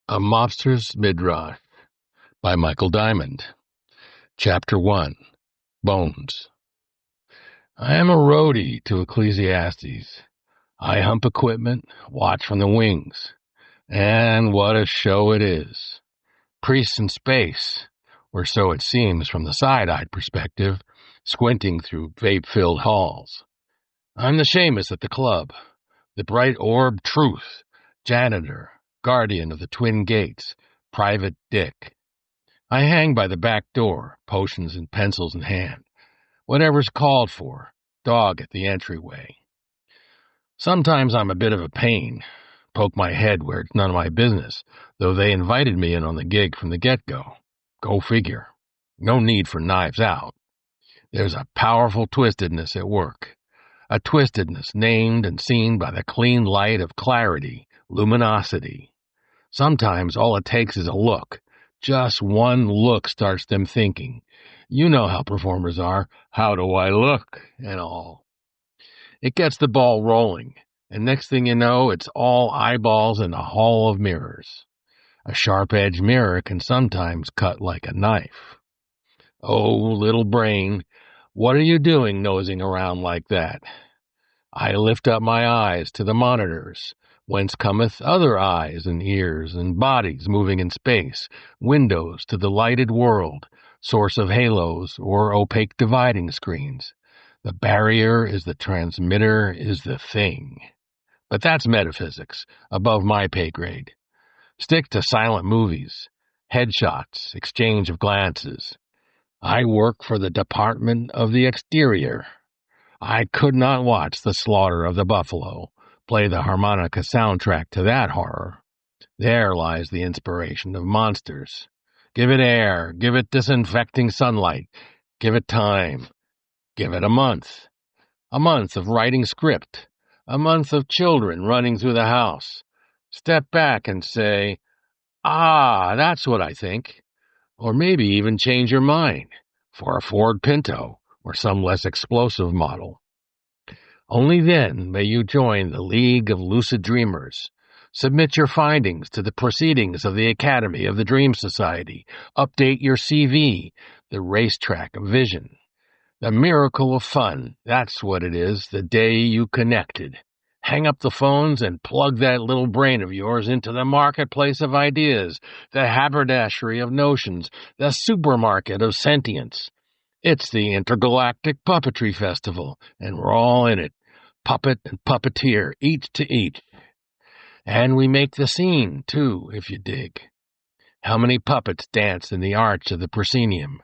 A Mobster's Midrash by Michael Diamond. Chapter 1. Bones. I am a roadie to Ecclesiastes. I hump equipment, watch from the wings. And what a show it is. Priests in space, or so it seems from the side-eyed perspective, squinting through vape-filled halls. I'm the shamus at the club, the bright-orbed truth, janitor, guardian of the twin gates, private dick. I hang by the back door, potions and pencils in hand. Whatever's called for, dog at the entryway. Sometimes I'm a bit of a pain, poke my head where it's none of my business, though they invited me in on the gig from the get-go. Go figure. No need for knives out. There's a powerful twistedness at work. A twistedness named and seen by the clean light of clarity, luminosity. Sometimes all it takes is a look. Just one look starts them thinking. You know how performers are. How do I look? And all. It gets the ball rolling, and next thing you know, it's all eyeballs in a hall of mirrors. A sharp-edged mirror can sometimes cut like a knife. Oh, little brain, what are you doing nosing around like that? I lift up my eyes to the monitors, whence cometh other eyes and ears and bodies moving in space, windows to the lighted world, source of halos or opaque dividing screens. The barrier is the transmitter is the thing. But that's metaphysics, above my pay grade. Stick to silent movies, headshots, exchange of glances. I work for the Department of the Exterior. I could not watch the slaughter of the buffalo, play the harmonica soundtrack to that horror. There lies the inspiration of monsters. Give it air, give it disinfecting sunlight, give it time, give it a month of writing script, a month of children running through the house. Step back and say, that's what I think. Or maybe even change your mind for a Ford Pinto or some less explosive model. Only then may you join the League of Lucid Dreamers. Submit your findings to the proceedings of the Academy of the Dream Society. Update your CV, the racetrack of vision. The miracle of fun, that's what it is, the day you connected. Hang up the phones and plug that little brain of yours into the marketplace of ideas, the haberdashery of notions, the supermarket of sentience. It's the Intergalactic Puppetry Festival, and we're all in it, puppet and puppeteer, each to each. And we make the scene, too, if you dig. How many puppets dance in the arch of the proscenium?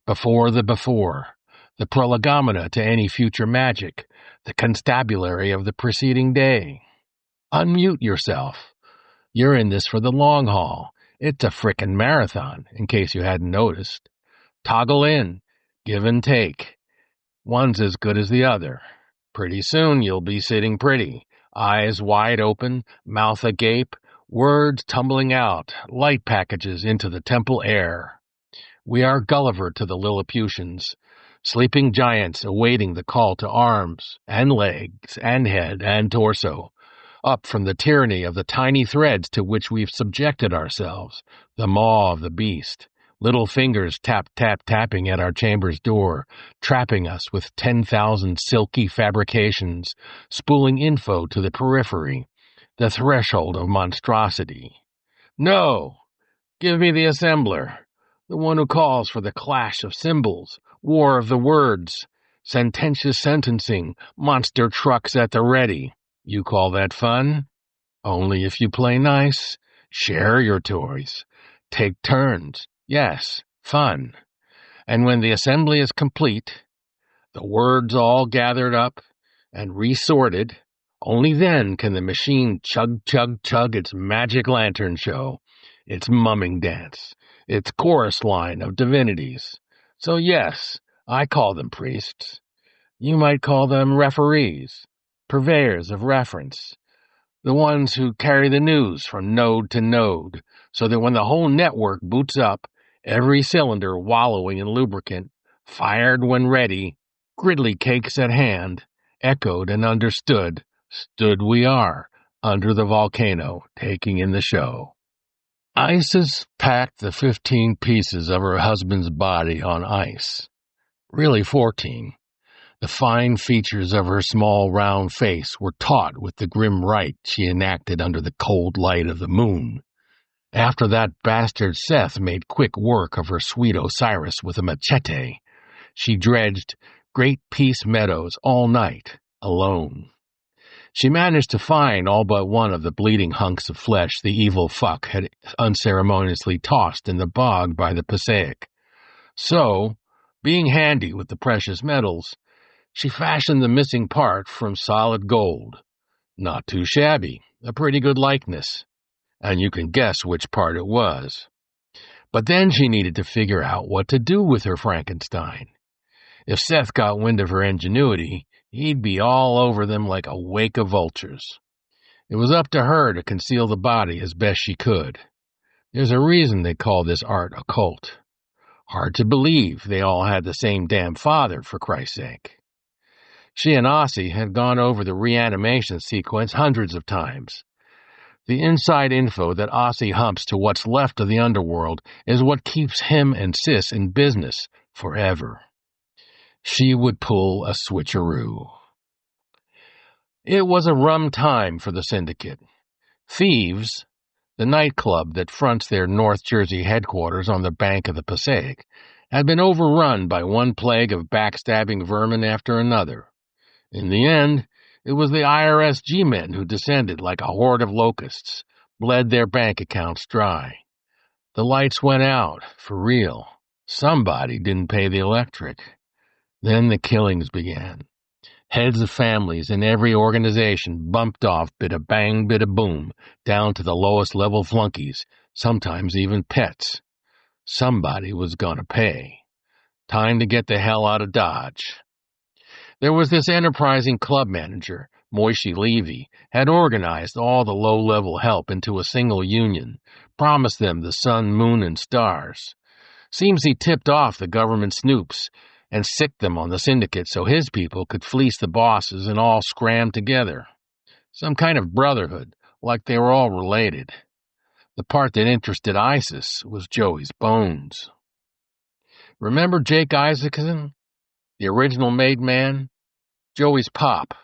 Before, the prolegomena to any future magic, the constabulary of the preceding day. Unmute yourself. You're in this for the long haul. It's a frickin' marathon, in case you hadn't noticed. Toggle in, give and take. One's as good as the other. Pretty soon you'll be sitting pretty, eyes wide open, mouth agape, words tumbling out, light packages into the temple air. We are Gulliver to the Lilliputians, sleeping giants awaiting the call to arms, and legs, and head, and torso, up from the tyranny of the tiny threads to which we've subjected ourselves, the maw of the beast, little fingers tapping at our chamber's door, trapping us with 10,000 silky fabrications, spooling info to the periphery, the threshold of monstrosity. No! Give me the assembler, the one who calls for the clash of symbols, war of the words, sententious sentencing, monster trucks at the ready. You call that fun? Only if you play nice. Share your toys. Take turns. Yes, fun. And when the assembly is complete, the words all gathered up and resorted, only then can the machine chug its magic lantern show, its mumming dance, its chorus line of divinities. So yes, I call them priests. You might call them referees, purveyors of reference, the ones who carry the news from node to node, so that when the whole network boots up, every cylinder wallowing in lubricant, fired when ready, gridley cakes at hand, echoed and understood, stood we are, under the volcano, taking in the show. Isis packed the 15 pieces of her husband's body on ice. Really 14. The fine features of her small, round face were taut with the grim rite she enacted under the cold light of the moon. After that bastard Seth made quick work of her sweet Osiris with a machete, she dredged Great Peace Meadows all night, alone. She managed to find all but one of the bleeding hunks of flesh the evil fuck had unceremoniously tossed in the bog by the Passaic. So, being handy with the precious metals, she fashioned the missing part from solid gold. Not too shabby, a pretty good likeness, and you can guess which part it was. But then she needed to figure out what to do with her Frankenstein. If Seth got wind of her ingenuity, he'd be all over them like a wake of vultures. It was up to her to conceal the body as best she could. There's a reason they call this art a cult. Hard to believe they all had the same damn father, for Christ's sake. She and Ossie had gone over the reanimation sequence hundreds of times. The inside info that Ossie humps to what's left of the underworld is what keeps him and Sis in business forever. She would pull a switcheroo. It was a rum time for the Syndicate. Thieves, the nightclub that fronts their North Jersey headquarters on the bank of the Passaic, had been overrun by one plague of backstabbing vermin after another. In the end, it was the IRS G-men who descended like a horde of locusts, bled their bank accounts dry. The lights went out, for real. Somebody didn't pay the electric. Then the killings began. Heads of families in every organization bumped off bit of bang, bit of boom, down to the lowest level flunkies, sometimes even pets. Somebody was gonna pay. Time to get the hell out of Dodge. There was this enterprising club manager, Moishie Levy, had organized all the low-level help into a single union, promised them the sun, moon, and stars. Seems he tipped off the government snoops and sicked them on the Syndicate so his people could fleece the bosses and all scram together. Some kind of brotherhood, like they were all related. The part that interested Isis was Joey's bones. Remember Jake Isaacson, the original made man? Joey's pop.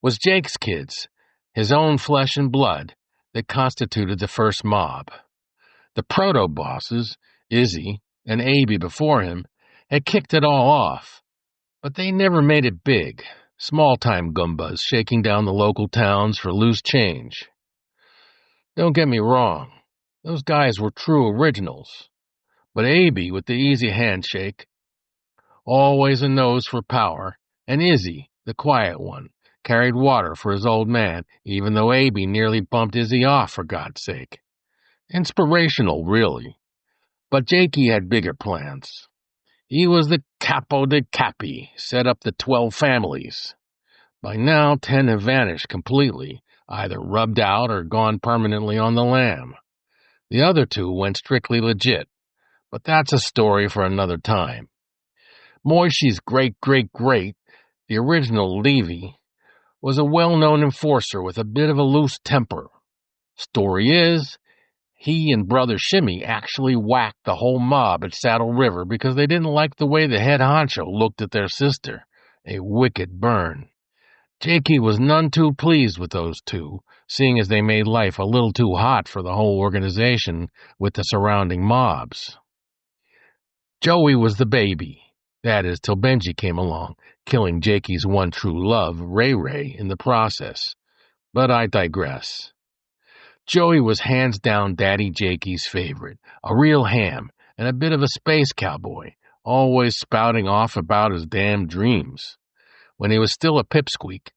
Was Jake's kids, his own flesh and blood, that constituted the first mob. The proto-bosses, Izzy and Abby before him, had kicked it all off, but they never made it big, small-time Goombas shaking down the local towns for loose change. Don't get me wrong, those guys were true originals, but Abby with the easy handshake, always a nose for power, and Izzy, the quiet one, carried water for his old man, even though Abby nearly bumped Izzy off, for God's sake. Inspirational, really. But Jakey had bigger plans. He was the capo de capi, set up the 12 families. By now, 10 have vanished completely, either rubbed out or gone permanently on the lam. The other 2 went strictly legit, but that's a story for another time. Moishie's great-great-great, the original Levy, was a well-known enforcer with a bit of a loose temper. Story is, he and Brother Shimmy actually whacked the whole mob at Saddle River because they didn't like the way the head honcho looked at their sister. A wicked burn. Jakey was none too pleased with those 2, seeing as they made life a little too hot for the whole organization with the surrounding mobs. Joey was the baby. That is, till Benji came along, killing Jakey's one true love, Ray Ray, in the process. But I digress. Joey was hands down Daddy Jakey's favorite, a real ham, and a bit of a space cowboy, always spouting off about his damn dreams. When he was still a pipsqueak,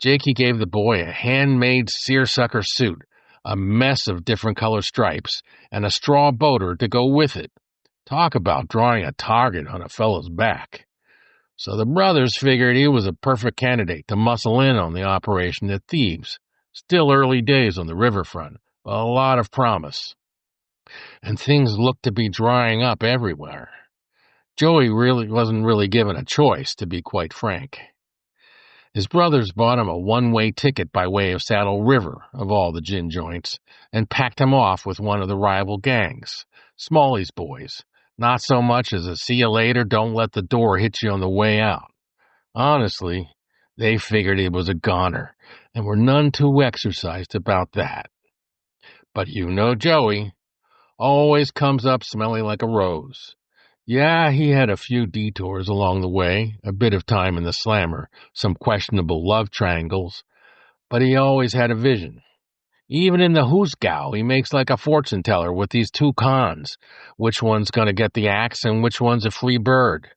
Jakey gave the boy a handmade seersucker suit, a mess of different color stripes, and a straw boater to go with it. Talk about drawing a target on a fellow's back. So the brothers figured he was a perfect candidate to muscle in on the operation at Thieves. Still early days on the riverfront, but a lot of promise. And things looked to be drying up everywhere. Joey wasn't really given a choice, to be quite frank. His brothers bought him a one-way ticket by way of Saddle River, of all the gin joints, and packed him off with one of the rival gangs, Smalley's boys. Not so much as a see you later, don't let the door hit you on the way out. Honestly, they figured he was a goner, and were none too exercised about that. But you know Joey always comes up smelling like a rose. Yeah, he had a few detours along the way, a bit of time in the slammer, some questionable love triangles, but he always had a vision. Even in the hoosgow, he makes like a fortune teller with these two cons, which one's going to get the axe and which one's a free bird.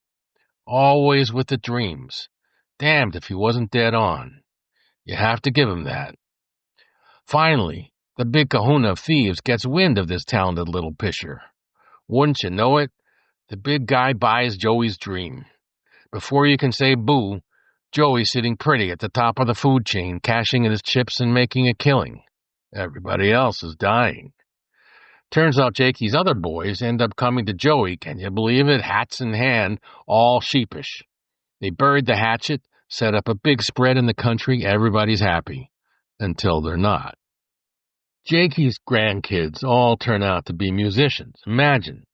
Always with the dreams. Damned if he wasn't dead on. You have to give him that. Finally, the big kahuna of thieves gets wind of this talented little pisher. Wouldn't you know it? The big guy buys Joey's dream. Before you can say boo, Joey's sitting pretty at the top of the food chain, cashing in his chips and making a killing. Everybody else is dying. Turns out Jakey's other boys end up coming to Joey, can you believe it, hats in hand, all sheepish. They buried the hatchet, set up a big spread in the country, everybody's happy. Until they're not. Jakey's grandkids all turn out to be musicians, imagine.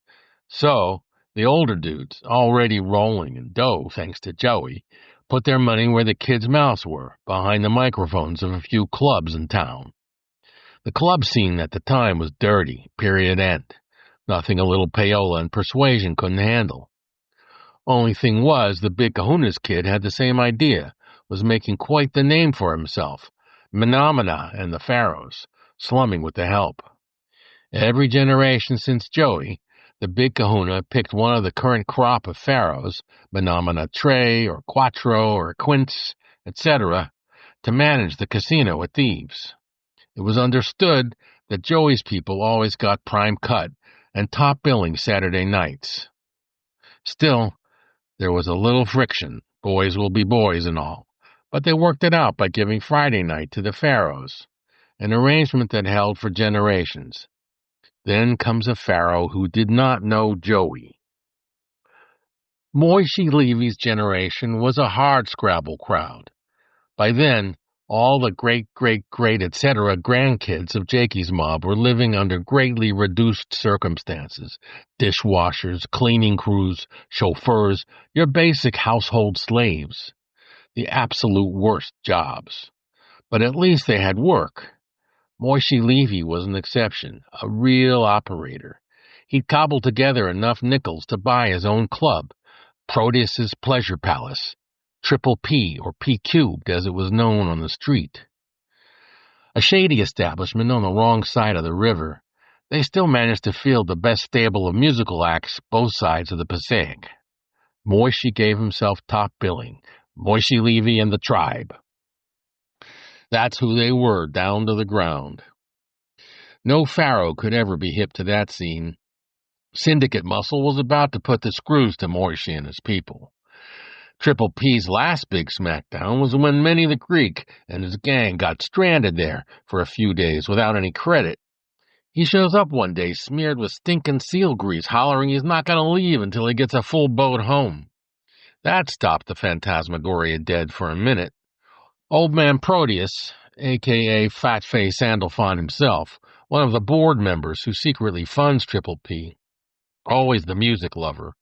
So, the older dudes, already rolling in dough thanks to Joey, put their money where the kids' mouths were, behind the microphones of a few clubs in town. The club scene at the time was dirty, period end. Nothing a little payola and persuasion couldn't handle. Only thing was, the big kahuna's kid had the same idea, was making quite the name for himself. Menomina and the Pharaohs, slumming with the help. Every generation since Joey, the big kahuna picked one of the current crop of Pharaohs, Menomina Tre or Quattro or Quince, etc., to manage the casino at Thieves. It was understood that Joey's people always got prime cut and top billing Saturday nights. Still, there was a little friction, boys will be boys and all, but they worked it out by giving Friday night to the Pharaohs, an arrangement that held for generations. Then comes a Pharaoh who did not know Joey. Moishie Levy's generation was a hard-scrabble crowd. By then, all the great, etc. grandkids of Jakey's mob were living under greatly reduced circumstances. Dishwashers, cleaning crews, chauffeurs, your basic household slaves. The absolute worst jobs. But at least they had work. Moishie Levy was an exception, a real operator. He'd cobbled together enough nickels to buy his own club, Proteus's Pleasure Palace. Triple P, or P cubed as it was known on the street. A shady establishment on the wrong side of the river, they still managed to field the best stable of musical acts both sides of the Passaic. Moishie gave himself top billing, Moishie Levy and the Tribe. That's who they were, down to the ground. No Pharaoh could ever be hip to that scene. Syndicate muscle was about to put the screws to Moishie and his people. Triple P's last big smackdown was when Minnie the Greek and his gang got stranded there for a few days without any credit. He shows up one day smeared with stinking seal grease, hollering he's not going to leave until he gets a full boat home. That stopped the Phantasmagoria dead for a minute. Old man Proteus, a.k.a. Fat-Face Sandalphon himself, one of the board members who secretly funds Triple P, always the music lover,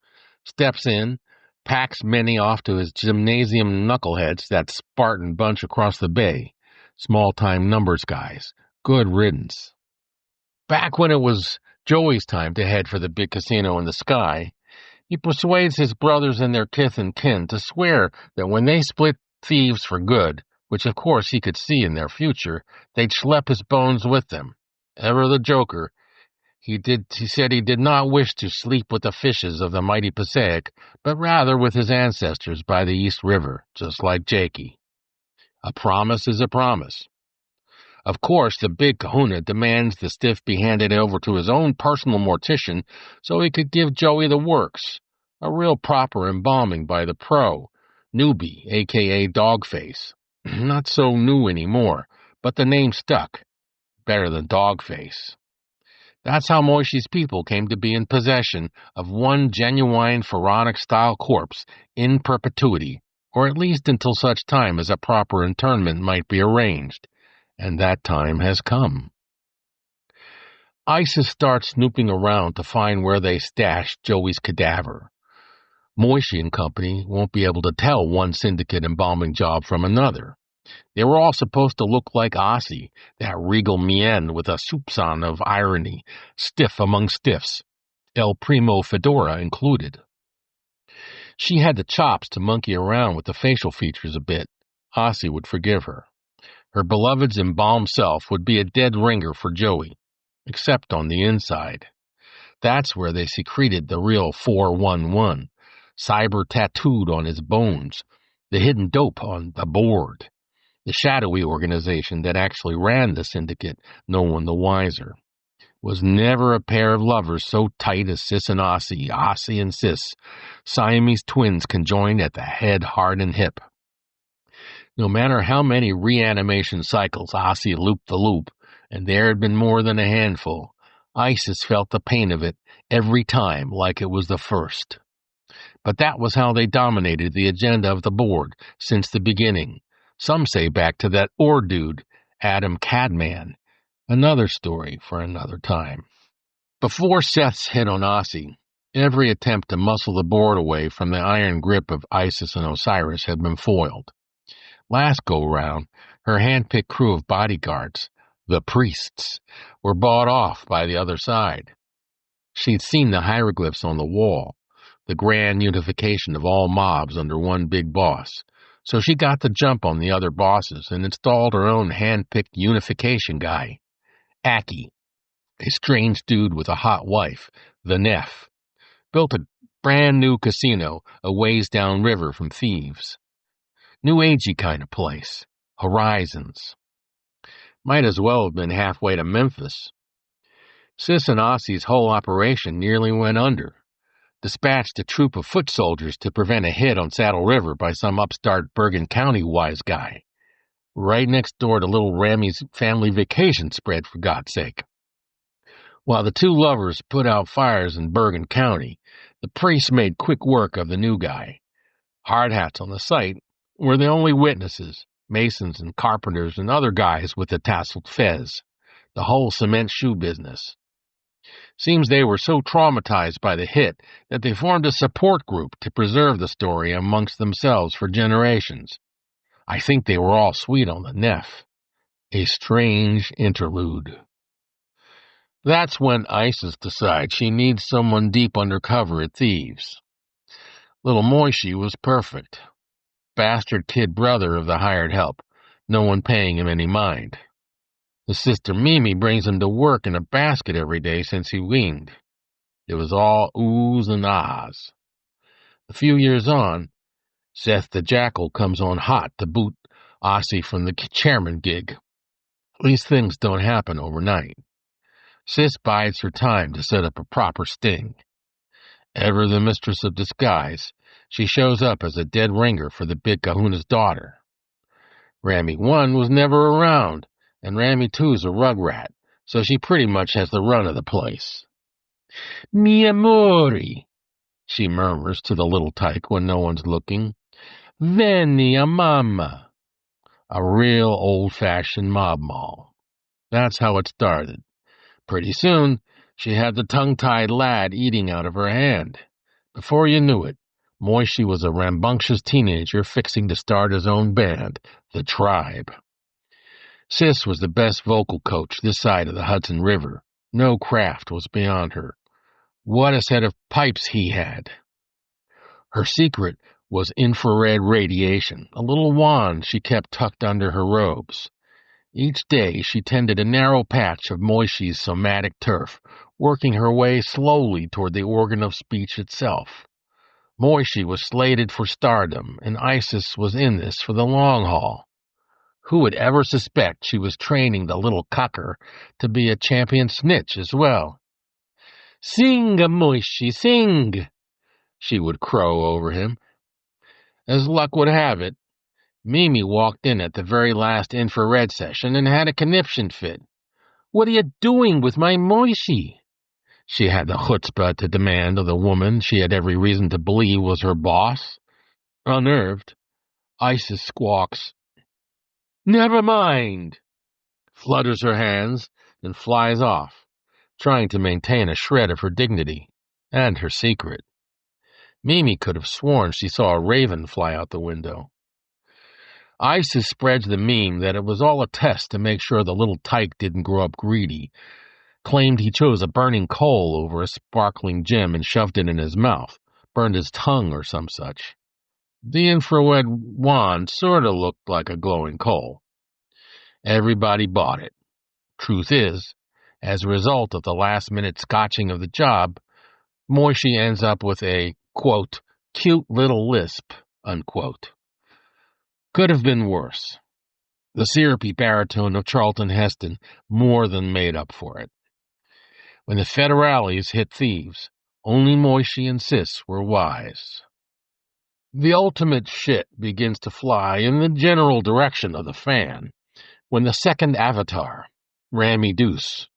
steps in, packs Minnie off to his gymnasium knuckleheads, that Spartan bunch across the bay. Small-time numbers guys. Good riddance. Back when it was Joey's time to head for the big casino in the sky, he persuades his brothers and their kith and kin to swear that when they split Thieves for good, which of course he could see in their future, they'd schlep his bones with them. Ever the joker, he said he did not wish to sleep with the fishes of the mighty Passaic, but rather with his ancestors by the East River, just like Jakey. A promise is a promise. Of course, the big kahuna demands the stiff be handed over to his own personal mortician so he could give Joey the works. A real proper embalming by the pro, newbie, a.k.a. Dogface. Not so new anymore, but the name stuck. Better than Dogface. That's how Moishie's people came to be in possession of one genuine pharaonic-style corpse in perpetuity, or at least until such time as a proper internment might be arranged, and that time has come. Isis starts snooping around to find where they stashed Joey's cadaver. Moishie and company won't be able to tell one syndicate embalming job from another. They were all supposed to look like Ossie, that regal mien with a soupçon of irony, stiff among stiffs, El Primo fedora included. She had the chops to monkey around with the facial features a bit. Ossie would forgive her. Her beloved's embalmed self would be a dead ringer for Joey, except on the inside. That's where they secreted the real 411, cyber tattooed on his bones, the hidden dope on the board, the shadowy organization that actually ran the syndicate, no one the wiser. Was never a pair of lovers so tight as Sis and Ossie, Ossie and Sis, Siamese twins conjoined at the head, heart, and hip. No matter how many reanimation cycles Ossie looped the loop, and there had been more than a handful, Isis felt the pain of it every time like it was the first. But that was how they dominated the agenda of the board since the beginning. Some say back to that ore dude, Adam Cadman. Another story for another time. Before Seth's hit on Ossie, every attempt to muscle the board away from the iron grip of Isis and Osiris had been foiled. Last go-round, her hand-picked crew of bodyguards, the priests, were bought off by the other side. She'd seen the hieroglyphs on the wall, the grand unification of all mobs under one big boss, so she got the jump on the other bosses and installed her own hand-picked unification guy, Aki, a strange dude with a hot wife, the Neff. Built a brand-new casino a ways downriver from Thieves. New agey kind of place. Horizons. Might as well have been halfway to Memphis. Sis and Ossie's whole operation nearly went under. Dispatched a troop of foot soldiers to prevent a hit on Saddle River by some upstart Bergen County wise guy. Right next door to little Rammie's family vacation spread, for God's sake. While the two lovers put out fires in Bergen County, the priests made quick work of the new guy. Hard hats on the site were the only witnesses, masons and carpenters and other guys with the tasseled fez, the whole cement shoe business. Seems they were so traumatized by the hit that they formed a support group to preserve the story amongst themselves for generations. I think they were all sweet on the Neff. A strange interlude. That's when Isis decides she needs someone deep undercover at Thieves. Little Moishie was perfect. Bastard kid brother of the hired help, no one paying him any mind. His sister Mimi brings him to work in a basket every day since he weaned. It was all oohs and ahs. A few years on, Seth the Jackal comes on hot to boot Ossie from the chairman gig. These things don't happen overnight. Sis bides her time to set up a proper sting. Ever the mistress of disguise, she shows up as a dead ringer for the big kahuna's daughter. Rammie 1 was never around, and Rammie 2's a rugrat, so she pretty much has the run of the place. Mi amore, she murmurs to the little tyke when no one's looking. Veni a mamma. A real old-fashioned mob mall. That's how it started. Pretty soon, she had the tongue-tied lad eating out of her hand. Before you knew it, Moishie was a rambunctious teenager fixing to start his own band, The Tribe. Sis was the best vocal coach this side of the Hudson River. No craft was beyond her. What a set of pipes he had. Her secret was infrared radiation, a little wand she kept tucked under her robes. Each day she tended a narrow patch of Moishie's somatic turf, working her way slowly toward the organ of speech itself. Moishie was slated for stardom, and Isis was in this for the long haul. Who would ever suspect she was training the little cocker to be a champion snitch as well? "Sing, Moishie, sing!" she would crow over him. As luck would have it, Mimi walked in at the very last infrared session and had a conniption fit. "What are you doing with my Moishie?" She had the chutzpah to demand of the woman she had every reason to believe was her boss. Unnerved, Isis squawks, "Never mind," flutters her hands, and flies off, trying to maintain a shred of her dignity and her secret. Mimi could have sworn she saw a raven fly out the window. Isis spreads the meme that it was all a test to make sure the little tyke didn't grow up greedy, claimed he chose a burning coal over a sparkling gem and shoved it in his mouth, burned his tongue or some such. The infrared wand sort of looked like a glowing coal. Everybody bought it. Truth is, as a result of the last-minute scotching of the job, Moishie ends up with a, quote, cute little lisp, unquote. Could have been worse. The syrupy baritone of Charlton Heston more than made up for it. When the Pharaohs hit Thieves, only Moishie and Sis were wise. The ultimate shit begins to fly in the general direction of the fan when the second avatar, Rammie Deuce,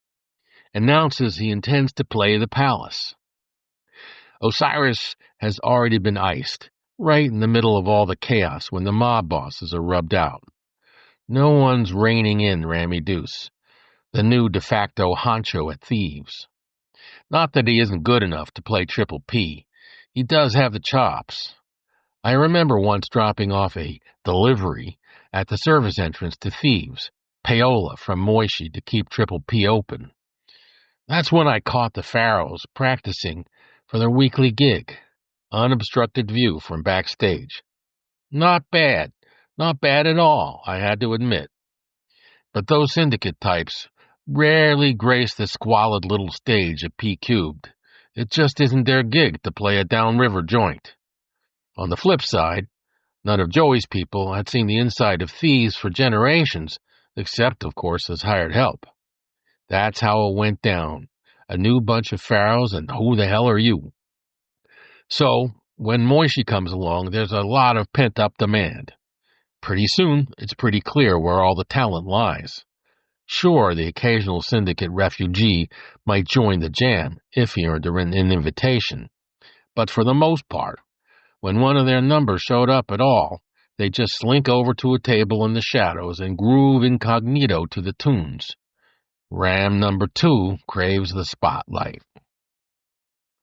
announces he intends to play the palace. Osiris has already been iced, right in the middle of all the chaos when the mob bosses are rubbed out. No one's reining in Rammie Deuce, the new de facto honcho at Thieves. Not that he isn't good enough to play Triple P. He does have the chops. I remember once dropping off a delivery at the service entrance to Thieves, payola from Moishie to keep Triple P open. That's when I caught the Pharaohs practicing for their weekly gig, unobstructed view from backstage. Not bad at all, I had to admit. But those Syndicate types rarely grace the squalid little stage of P-cubed. It just isn't their gig to play a downriver joint. On the flip side, none of Joey's people had seen the inside of Thieves for generations, except, of course, as hired help. That's how it went down. A new bunch of Pharaohs, and who the hell are you? So, when Moishie comes along, there's a lot of pent-up demand. Pretty soon, it's pretty clear where all the talent lies. Sure, the occasional Syndicate refugee might join the jam if he earned an invitation. But for the most part, when one of their numbers showed up at all, they just slink over to a table in the shadows and groove incognito to the tunes. Ram number 2 craves the spotlight.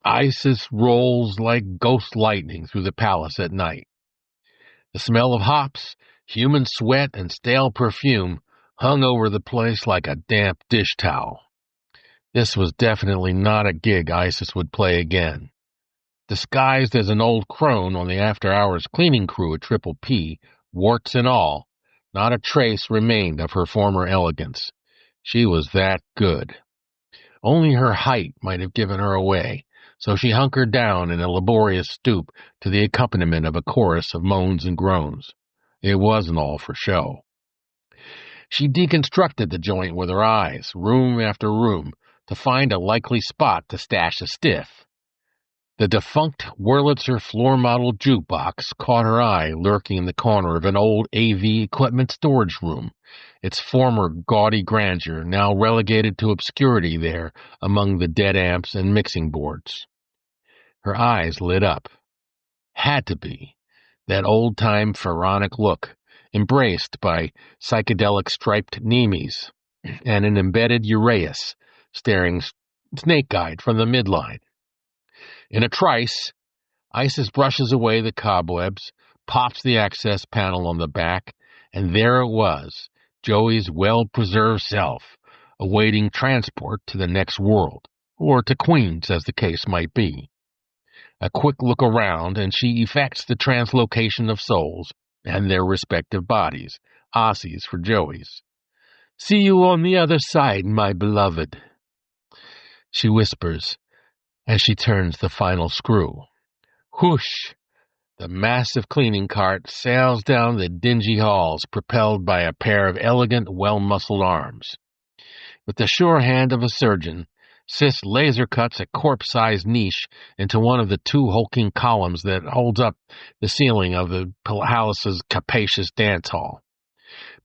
Isis rolls like ghost lightning through the palace at night. The smell of hops, human sweat, and stale perfume hung over the place like a damp dish towel. This was definitely not a gig Isis would play again. Disguised as an old crone on the after-hours cleaning crew at Triple P, warts and all, not a trace remained of her former elegance. She was that good. Only her height might have given her away, so she hunkered down in a laborious stoop to the accompaniment of a chorus of moans and groans. It wasn't all for show. She deconstructed the joint with her eyes, room after room, to find a likely spot to stash a stiff. The defunct Wurlitzer floor-model jukebox caught her eye lurking in the corner of an old AV equipment storage room, its former gaudy grandeur now relegated to obscurity there among the dead amps and mixing boards. Her eyes lit up. Had to be. That old-time pharaonic look, embraced by psychedelic striped Nemes and an embedded Uraeus staring snake-eyed from the midline. In a trice, Isis brushes away the cobwebs, pops the access panel on the back, and there it was, Joey's well-preserved self, awaiting transport to the next world, or to Queens, as the case might be. A quick look around, and she effects the translocation of souls and their respective bodies, Ossie's for Joey's. "See you on the other side, my beloved," she whispers, as she turns the final screw. Whoosh! The massive cleaning cart sails down the dingy halls, propelled by a pair of elegant, well-muscled arms. With the sure hand of a surgeon, Sis laser cuts a corpse-sized niche into one of the 2 hulking columns that holds up the ceiling of the palace's capacious dance hall.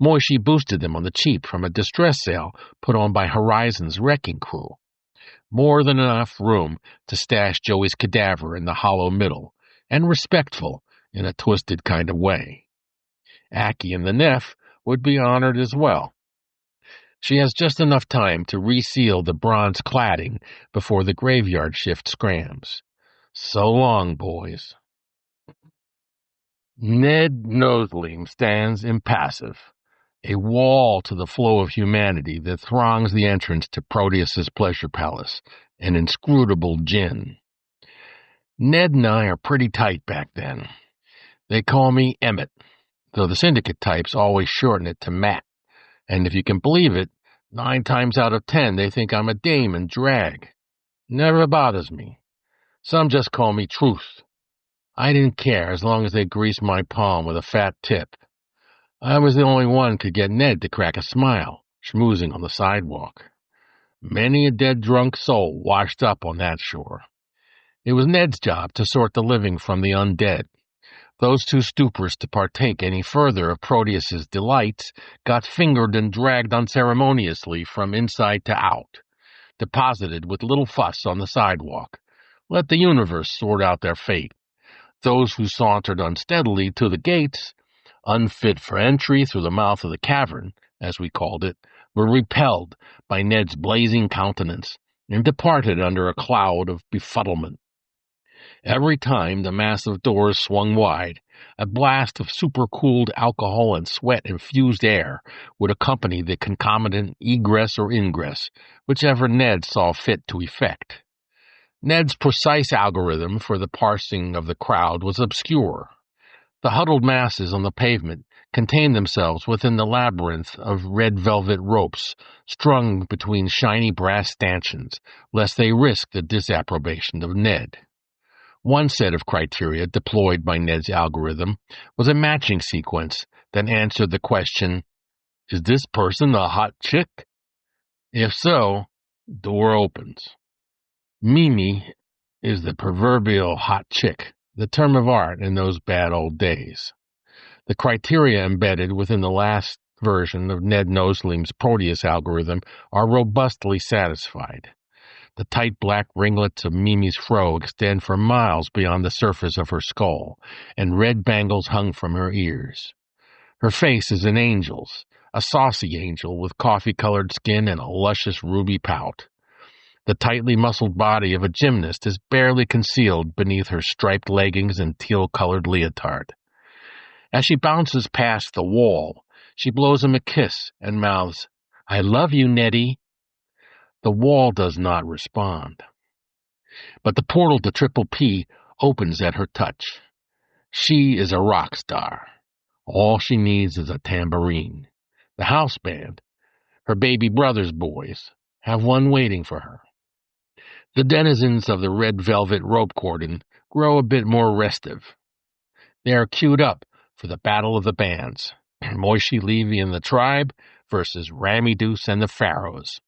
Moishie boosted them on the cheap from a distress sale put on by Horizon's wrecking crew. More than enough room to stash Joey's cadaver in the hollow middle, and respectful in a twisted kind of way. Aki and the Neff would be honored as well. She has just enough time to reseal the bronze cladding before the graveyard shift scrams. So long, boys. Ned Nosleam stands impassive, a wall to the flow of humanity that throngs the entrance to Proteus's pleasure palace, an inscrutable djinn. Ned and I are pretty tight back then. They call me Emmett, though the Syndicate types always shorten it to Matt. And if you can believe it, 9 times out of 10 they think I'm a dame in drag. Never bothers me. Some just call me Truth. I didn't care as long as they greased my palm with a fat tip. I was the only one could get Ned to crack a smile, schmoozing on the sidewalk. Many a dead drunk soul washed up on that shore. It was Ned's job to sort the living from the undead. Those too stupors to partake any further of Proteus's delights got fingered and dragged unceremoniously from inside to out, deposited with little fuss on the sidewalk. Let the universe sort out their fate. Those who sauntered unsteadily to the gates, unfit for entry through the mouth of the cavern, as we called it, were repelled by Ned's blazing countenance and departed under a cloud of befuddlement. Every time the massive doors swung wide, a blast of supercooled alcohol and sweat-infused air would accompany the concomitant egress or ingress, whichever Ned saw fit to effect. Ned's precise algorithm for the parsing of the crowd was obscure. The huddled masses on the pavement contained themselves within the labyrinth of red velvet ropes strung between shiny brass stanchions, lest they risk the disapprobation of Ned. One set of criteria deployed by Ned's algorithm was a matching sequence that answered the question, "Is this person a hot chick?" If so, door opens. Mimi is the proverbial hot chick, the term of art in those bad old days. The criteria embedded within the last version of Ned Nosleam's Proteus algorithm are robustly satisfied. The tight black ringlets of Mimi's fro extend for miles beyond the surface of her skull, and red bangles hung from her ears. Her face is an angel's, a saucy angel with coffee-colored skin and a luscious ruby pout. The tightly muscled body of a gymnast is barely concealed beneath her striped leggings and teal-colored leotard. As she bounces past the wall, she blows him a kiss and mouths, "I love you, Neddy." The wall does not respond. But the portal to Triple P opens at her touch. She is a rock star. All she needs is a tambourine. The house band, her baby brother's boys, have one waiting for her. The denizens of the red velvet rope cordon grow a bit more restive. They are queued up for the battle of the bands, Moishie Levy and the tribe versus Rammie Deuce and the Pharaohs.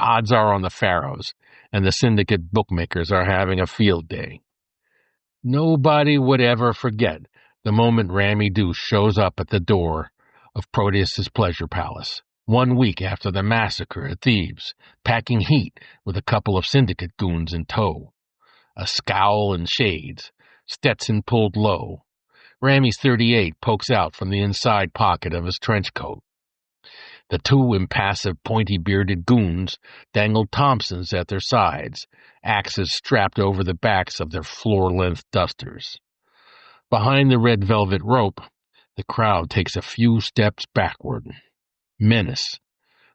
Odds are on the Pharaohs, and the Syndicate bookmakers are having a field day. Nobody would ever forget the moment Rammie Deuce shows up at the door of Proteus's pleasure palace, 1 week after the massacre at Thebes, packing heat with a couple of Syndicate goons in tow. A scowl and shades, Stetson pulled low. Rammie's .38 pokes out from the inside pocket of his trench coat. The 2 impassive, pointy-bearded goons dangled Thompsons at their sides, axes strapped over the backs of their floor-length dusters. Behind the red velvet rope, the crowd takes a few steps backward. Menace,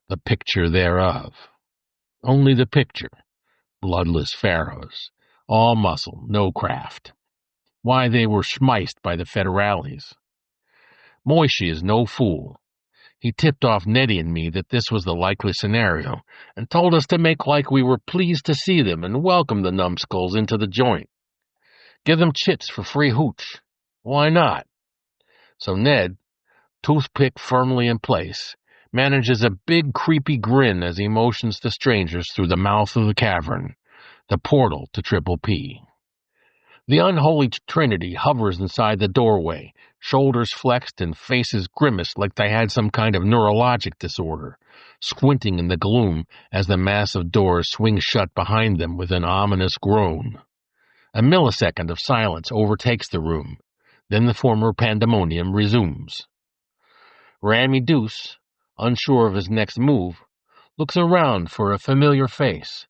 the picture thereof. Only the picture. Bloodless pharaohs. All muscle, no craft. Why they were schmeiced by the federales. Moishie is no fool. He tipped off Neddy and me that this was the likely scenario, and told us to make like we were pleased to see them and welcome the numbskulls into the joint. Give them chits for free hooch. Why not? So Ned, toothpick firmly in place, manages a big creepy grin as he motions the strangers through the mouth of the cavern, the portal to Triple P. The unholy trinity hovers inside the doorway, shoulders flexed and faces grimaced like they had some kind of neurologic disorder, squinting in the gloom as the massive doors swing shut behind them with an ominous groan. A millisecond of silence overtakes the room. Then the former pandemonium resumes. Rammie Deuce, unsure of his next move, looks around for a familiar face.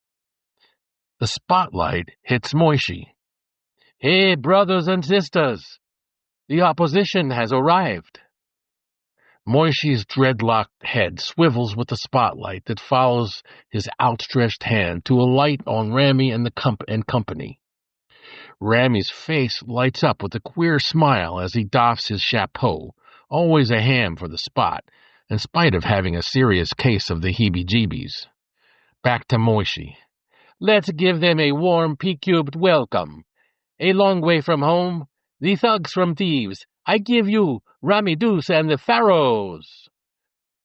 The spotlight hits Moishie. "Hey, brothers and sisters! The opposition has arrived." Moishie's dreadlocked head swivels with the spotlight that follows his outstretched hand to alight on Rammie and company. Rammie's face lights up with a queer smile as he doffs his chapeau, always a ham for the spot, in spite of having a serious case of the heebie-jeebies. Back to Moishie. "Let's give them a warm P-cubed welcome. A long way from home, the thugs from Thieves. I give you Rammie Deuce and the Pharaohs."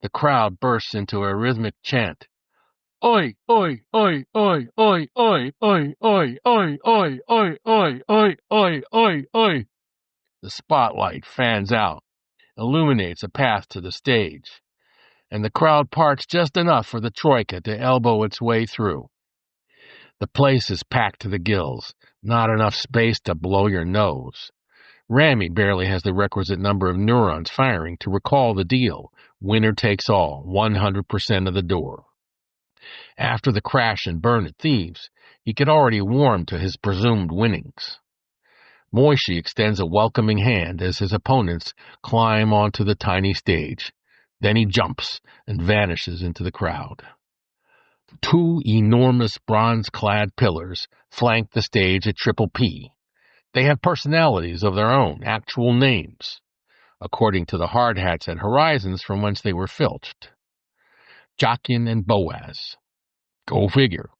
The crowd bursts into a rhythmic chant. "Oi, oi, oi, oi, oi, oi, oi, oi, oi, oi, oi, oi, oi, oi, oi, oi." The spotlight fans out, illuminates a path to the stage, and the crowd parts just enough for the troika to elbow its way through. The place is packed to the gills, not enough space to blow your nose. Rammie barely has the requisite number of neurons firing to recall the deal. Winner takes all, 100% of the door. After the crash and burn at Thieves, he could already warm to his presumed winnings. Moishie extends a welcoming hand as his opponents climb onto the tiny stage. Then he jumps and vanishes into the crowd. Two enormous bronze-clad pillars flank the stage at Triple P. They have personalities of their own, actual names, according to the hard hats and horizons from whence they were filched. Jockin and Boaz. Go figure.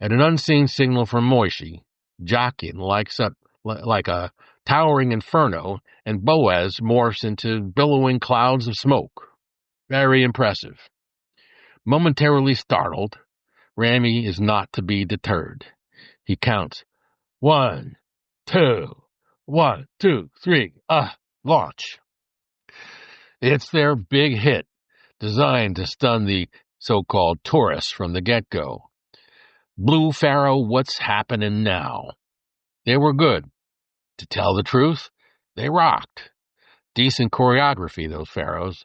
At an unseen signal from Moishie, Jockin lights up like a towering inferno, and Boaz morphs into billowing clouds of smoke. Very impressive. Momentarily startled, Rammie is not to be deterred. He counts 1, 2, 1, 2, 3, launch. It's their big hit, designed to stun the so-called tourists from the get-go. Blue Pharaoh, what's happening now? They were good. To tell the truth, they rocked. Decent choreography, those Pharaohs.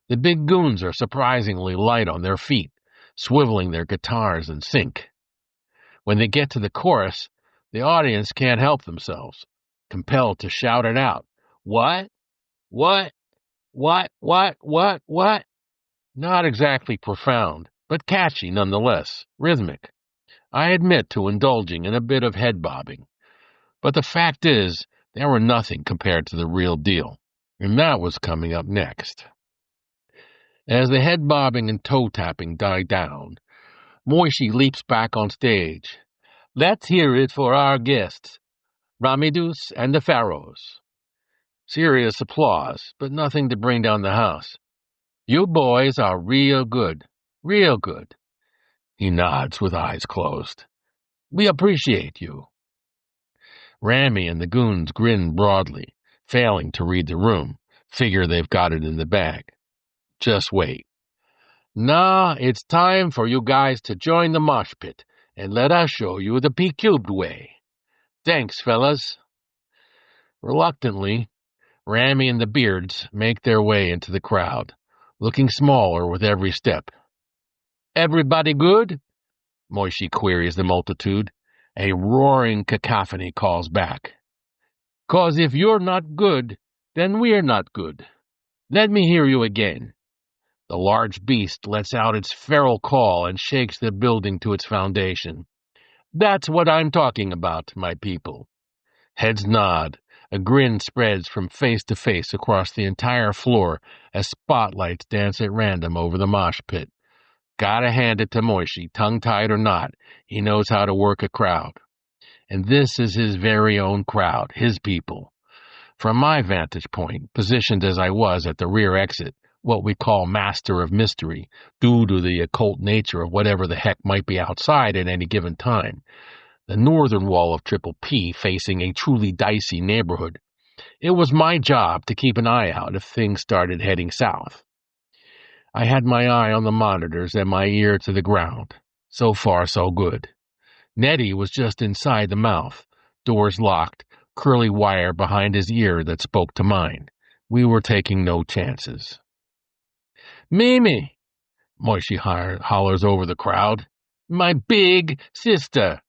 The big goons are surprisingly light on their feet, swiveling their guitars in sync. When they get to the chorus, the audience can't help themselves, compelled to shout it out. What? What? What? What? What? What? Not exactly profound, but catchy nonetheless, rhythmic. I admit to indulging in a bit of head bobbing. But the fact is, they were nothing compared to the real deal, and that was coming up next. As the head bobbing and toe tapping die down, Moishie leaps back on stage. "Let's hear it for our guests, Rammie Deuce and the Pharaohs." Serious applause, but nothing to bring down the house. "You boys are real good, real good." He nods with eyes closed. "We appreciate you." Rammie and the goons grin broadly, failing to read the room, figure they've got it in the bag. Just wait. "Now it's time for you guys to join the mosh pit, and let us show you the P-cubed way. Thanks, fellas." Reluctantly, Rammie and the Beards make their way into the crowd, looking smaller with every step. "Everybody good?" Moishie queries the multitude. A roaring cacophony calls back. "'Cause if you're not good, then we're not good. Let me hear you again." The large beast lets out its feral call and shakes the building to its foundation. "That's what I'm talking about, my people." Heads nod. A grin spreads from face to face across the entire floor as spotlights dance at random over the mosh pit. Gotta hand it to Moishie, tongue-tied or not. He knows how to work a crowd. And this is his very own crowd, his people. From my vantage point, positioned as I was at the rear exit, what we call master of mystery, due to the occult nature of whatever the heck might be outside at any given time, the northern wall of Triple P facing a truly dicey neighborhood, it was my job to keep an eye out if things started heading south. I had my eye on the monitors and my ear to the ground. So far, so good. Nettie was just inside the mouth, doors locked, curly wire behind his ear that spoke to mine. We were taking no chances. Mimi! Moishie hollers over the crowd. My big sister!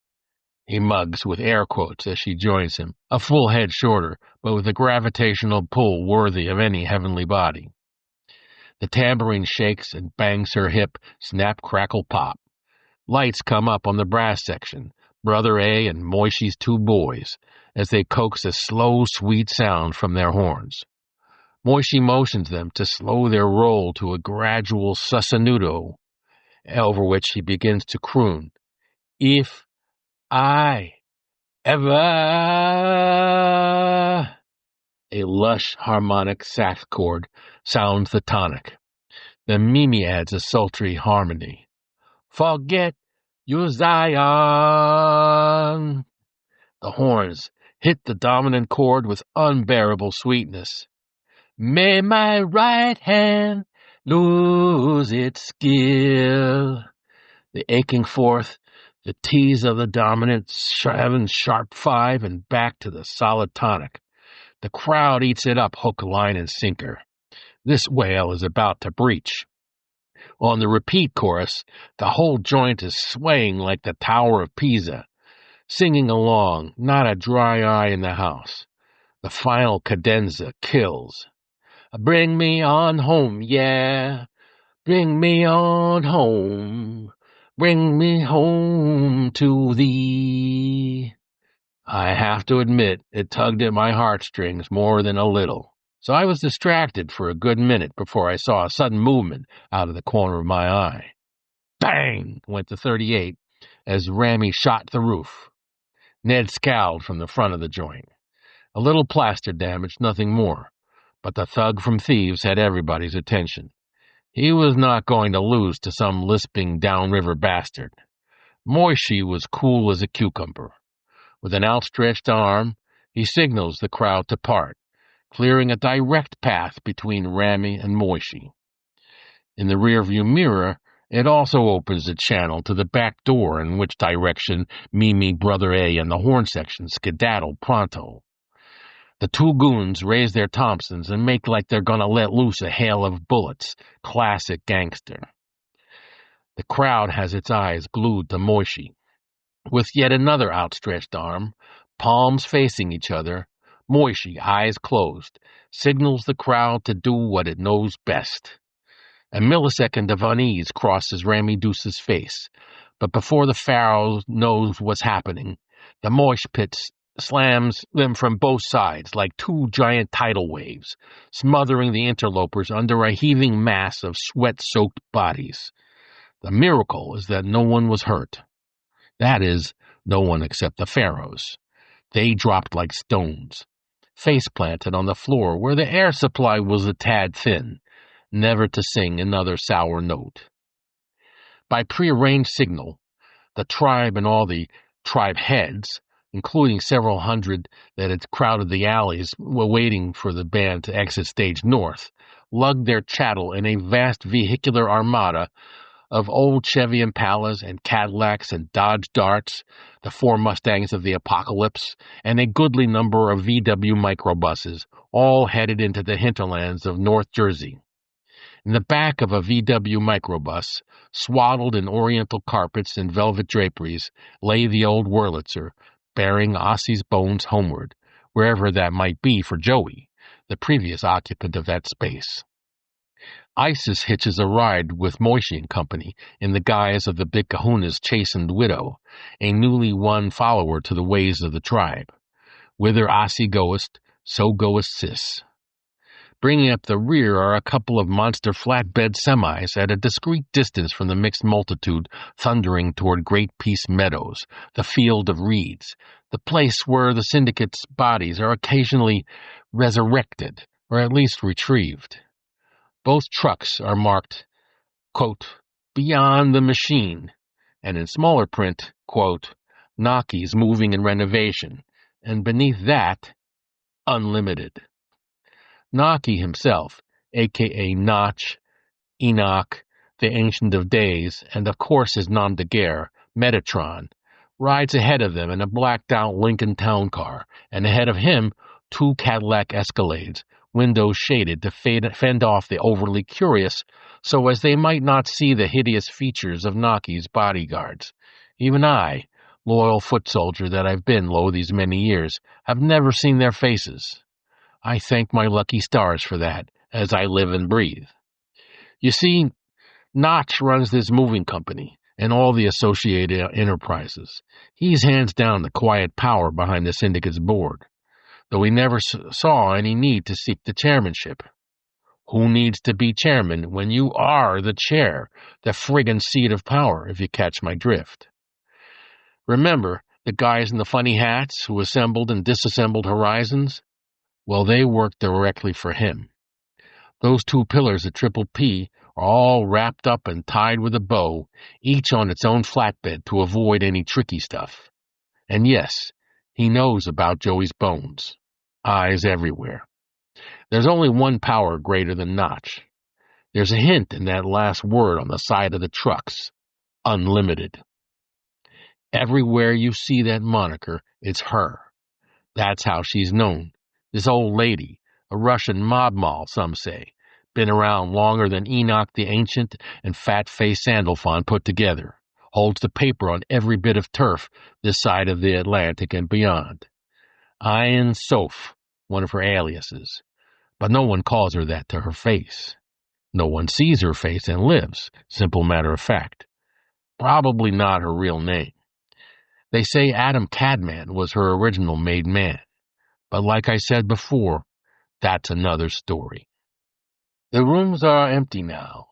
He mugs with air quotes as she joins him, a full head shorter, but with a gravitational pull worthy of any heavenly body. The tambourine shakes and bangs her hip, snap, crackle, pop. Lights come up on the brass section, Brother A and Moishie's two boys, as they coax a slow, sweet sound from their horns. Moishie motions them to slow their roll to a gradual susanudo, over which he begins to croon, If I ever... A lush, harmonic sax chord sounds the tonic. Then Mimi adds a sultry harmony. Forget your Zion. The horns hit the dominant chord with unbearable sweetness. May my right hand lose its skill. The aching fourth, the tease of the dominant 7 sharp 5 and back to the solid tonic. The crowd eats it up hook, line, and sinker. This whale is about to breach. On the repeat chorus, the whole joint is swaying like the Tower of Pisa, singing along, not a dry eye in the house. The final cadenza kills. Bring me on home, yeah. Bring me on home. Bring me home to thee. I have to admit, it tugged at my heartstrings more than a little. So I was distracted for a good minute before I saw a sudden movement out of the corner of my eye. Bang! Went the .38 as Rammie shot the roof. Ned scowled from the front of the joint. A little plaster damage, nothing more. But the thug from Thieves had everybody's attention. He was not going to lose to some lisping downriver bastard. Moishie was cool as a cucumber. With an outstretched arm, he signals the crowd to part, clearing a direct path between Rammie and Moishie. In the rearview mirror, it also opens a channel to the back door, in which direction Mimi, Brother A, and the horn section skedaddle pronto. The two goons raise their Thompsons and make like they're gonna let loose a hail of bullets. Classic gangster. The crowd has its eyes glued to Moishie. With yet another outstretched arm, palms facing each other, Moishie, eyes closed, signals the crowd to do what it knows best. A millisecond of unease crosses Rammie Deuce's face, but before the Pharaohs knows what's happening, the moish pit slams them from both sides like two giant tidal waves, smothering the interlopers under a heaving mass of sweat-soaked bodies. The miracle is that no one was hurt. That is, no one except the Pharaohs. They dropped like stones, face-planted on the floor where the air supply was a tad thin, never to sing another sour note. By prearranged signal, the tribe and all the tribe heads, including several hundred that had crowded the alleys were waiting for the band to exit stage north, lugged their chattel in a vast vehicular armada of old Chevy Impalas and Cadillacs and Dodge Darts, the 4 Mustangs of the apocalypse, and a goodly number of VW microbuses, all headed into the hinterlands of North Jersey. In the back of a VW microbus, swaddled in oriental carpets and velvet draperies, lay the old Wurlitzer, bearing Ossie's bones homeward, wherever that might be for Joey, the previous occupant of that space. Isis hitches a ride with Moishie and company in the guise of the Big Kahuna's chastened widow, a newly won follower to the ways of the tribe. Whither Ossie goest, so goest Sis. Bringing up the rear are a couple of monster flatbed semis at a discreet distance from the mixed multitude thundering toward Great Peace Meadows, the field of reeds, the place where the Syndicate's bodies are occasionally resurrected, or at least retrieved. Both trucks are marked, quote, Beyond the Machine, and in smaller print, quote, Nocky's Moving and Renovation, and beneath that, Unlimited. Nocky himself, a.k.a. Notch, Enoch, the Ancient of Days, and of course his nom de guerre, Metatron, rides ahead of them in a blacked-out Lincoln town car, and ahead of him 2 Cadillac Escalades, windows shaded to fend off the overly curious, so as they might not see the hideous features of Naki's bodyguards. Even I, loyal foot soldier that I've been lo these many years, have never seen their faces. I thank my lucky stars for that, as I live and breathe. You see, Notch runs this moving company and all the associated enterprises. He's hands down the quiet power behind the Syndicate's board, though he never saw any need to seek the chairmanship. Who needs to be chairman when you are the chair, the friggin' seat of power, if you catch my drift? Remember the guys in the funny hats who assembled and disassembled Horizons? Well, they worked directly for him. Those two pillars at Triple P are all wrapped up and tied with a bow, each on its own flatbed to avoid any tricky stuff. And yes, he knows about Joey's bones. Eyes everywhere. There's only one power greater than Notch. There's a hint in that last word on the side of the trucks. Unlimited. Everywhere you see that moniker, it's her. That's how she's known. This old lady, a Russian mob moll, some say, been around longer than Enoch the Ancient and Fat-Faced Sandalphon put together, holds the paper on every bit of turf this side of the Atlantic and beyond. Ayin Soph, one of her aliases, but no one calls her that to her face. No one sees her face and lives, simple matter of fact. Probably not her real name. They say Adam Cadman was her original made man, but like I said before, that's another story. The rooms are empty now.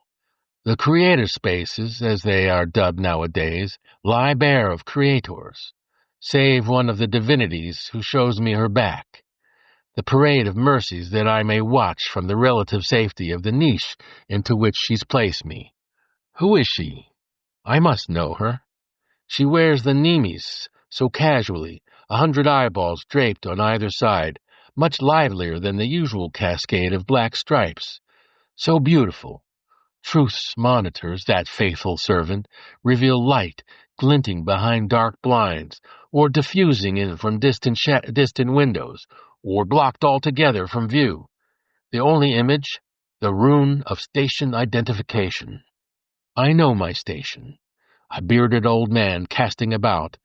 The creator spaces, as they are dubbed nowadays, lie bare of creators, save one of the divinities who shows me her back. The parade of mercies that I may watch from the relative safety of the niche into which she's placed me. Who is she? I must know her. She wears the nimis so casually, 100 eyeballs draped on either side, much livelier than the usual cascade of black stripes. So beautiful. Truth's monitors, that faithful servant, reveal light glinting behind dark blinds, or diffusing in from distant windows, or blocked altogether from view. The only image, the rune of station identification. I know my station. A bearded old man casting about,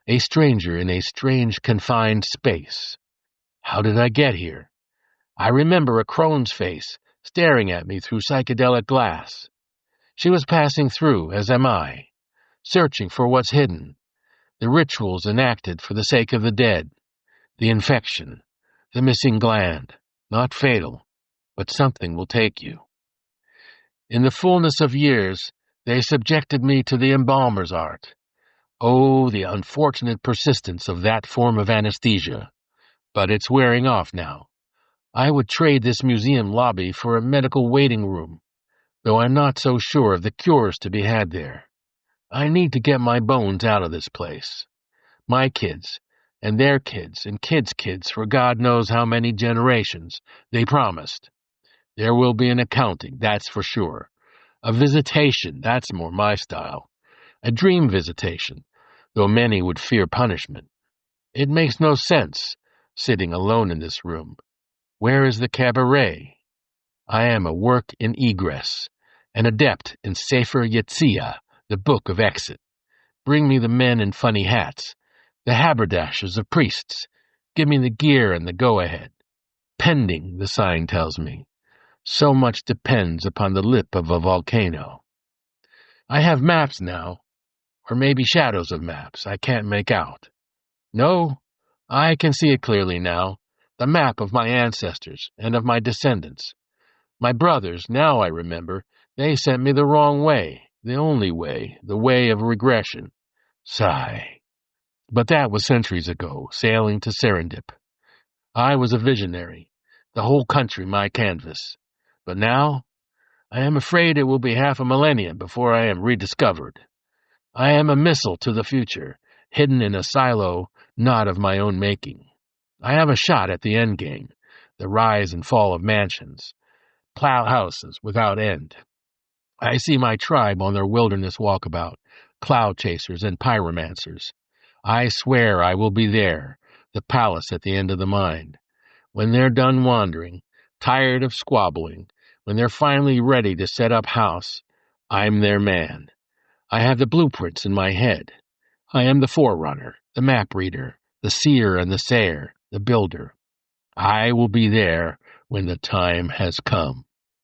a stranger in a strange confined space. How did I get here? I remember a crone's face staring at me through psychedelic glass. She was passing through, as am I, searching for what's hidden, the rituals enacted for the sake of the dead, the infection, the missing gland, not fatal, but something will take you. In the fullness of years, they subjected me to the embalmer's art. Oh, the unfortunate persistence of that form of anesthesia. But it's wearing off now. I would trade this museum lobby for a medical waiting room, though I'm not so sure of the cures to be had there. I need to get my bones out of this place. My kids, and their kids, and kids' kids for God knows how many generations, they promised. There will be an accounting, that's for sure. A visitation, that's more my style. A dream visitation, though many would fear punishment. It makes no sense, sitting alone in this room. Where is the cabaret? I am a work in egress, an adept in Sefer Yetzirah, the book of exit. Bring me the men in funny hats, the haberdashers of priests. Give me the gear and the go-ahead. Pending, the sign tells me. So much depends upon the lip of a volcano. I have maps now, or maybe shadows of maps I can't make out. No, I can see it clearly now, the map of my ancestors and of my descendants. My brothers, now I remember, they sent me the wrong way, the only way, the way of regression. Sigh. But that was centuries ago, sailing to Serendip. I was a visionary, the whole country my canvas. But now, I am afraid it will be half a millennium before I am rediscovered. I am a missile to the future, hidden in a silo not of my own making. I have a shot at the endgame, the rise and fall of mansions, plow houses without end. I see my tribe on their wilderness walkabout, cloud chasers and pyromancers. I swear I will be there, the palace at the end of the mind. When they're done wandering, tired of squabbling, when they're finally ready to set up house, I'm their man. I have the blueprints in my head. I am the forerunner, the map reader, the seer and the sayer, the builder. I will be there when the time has come.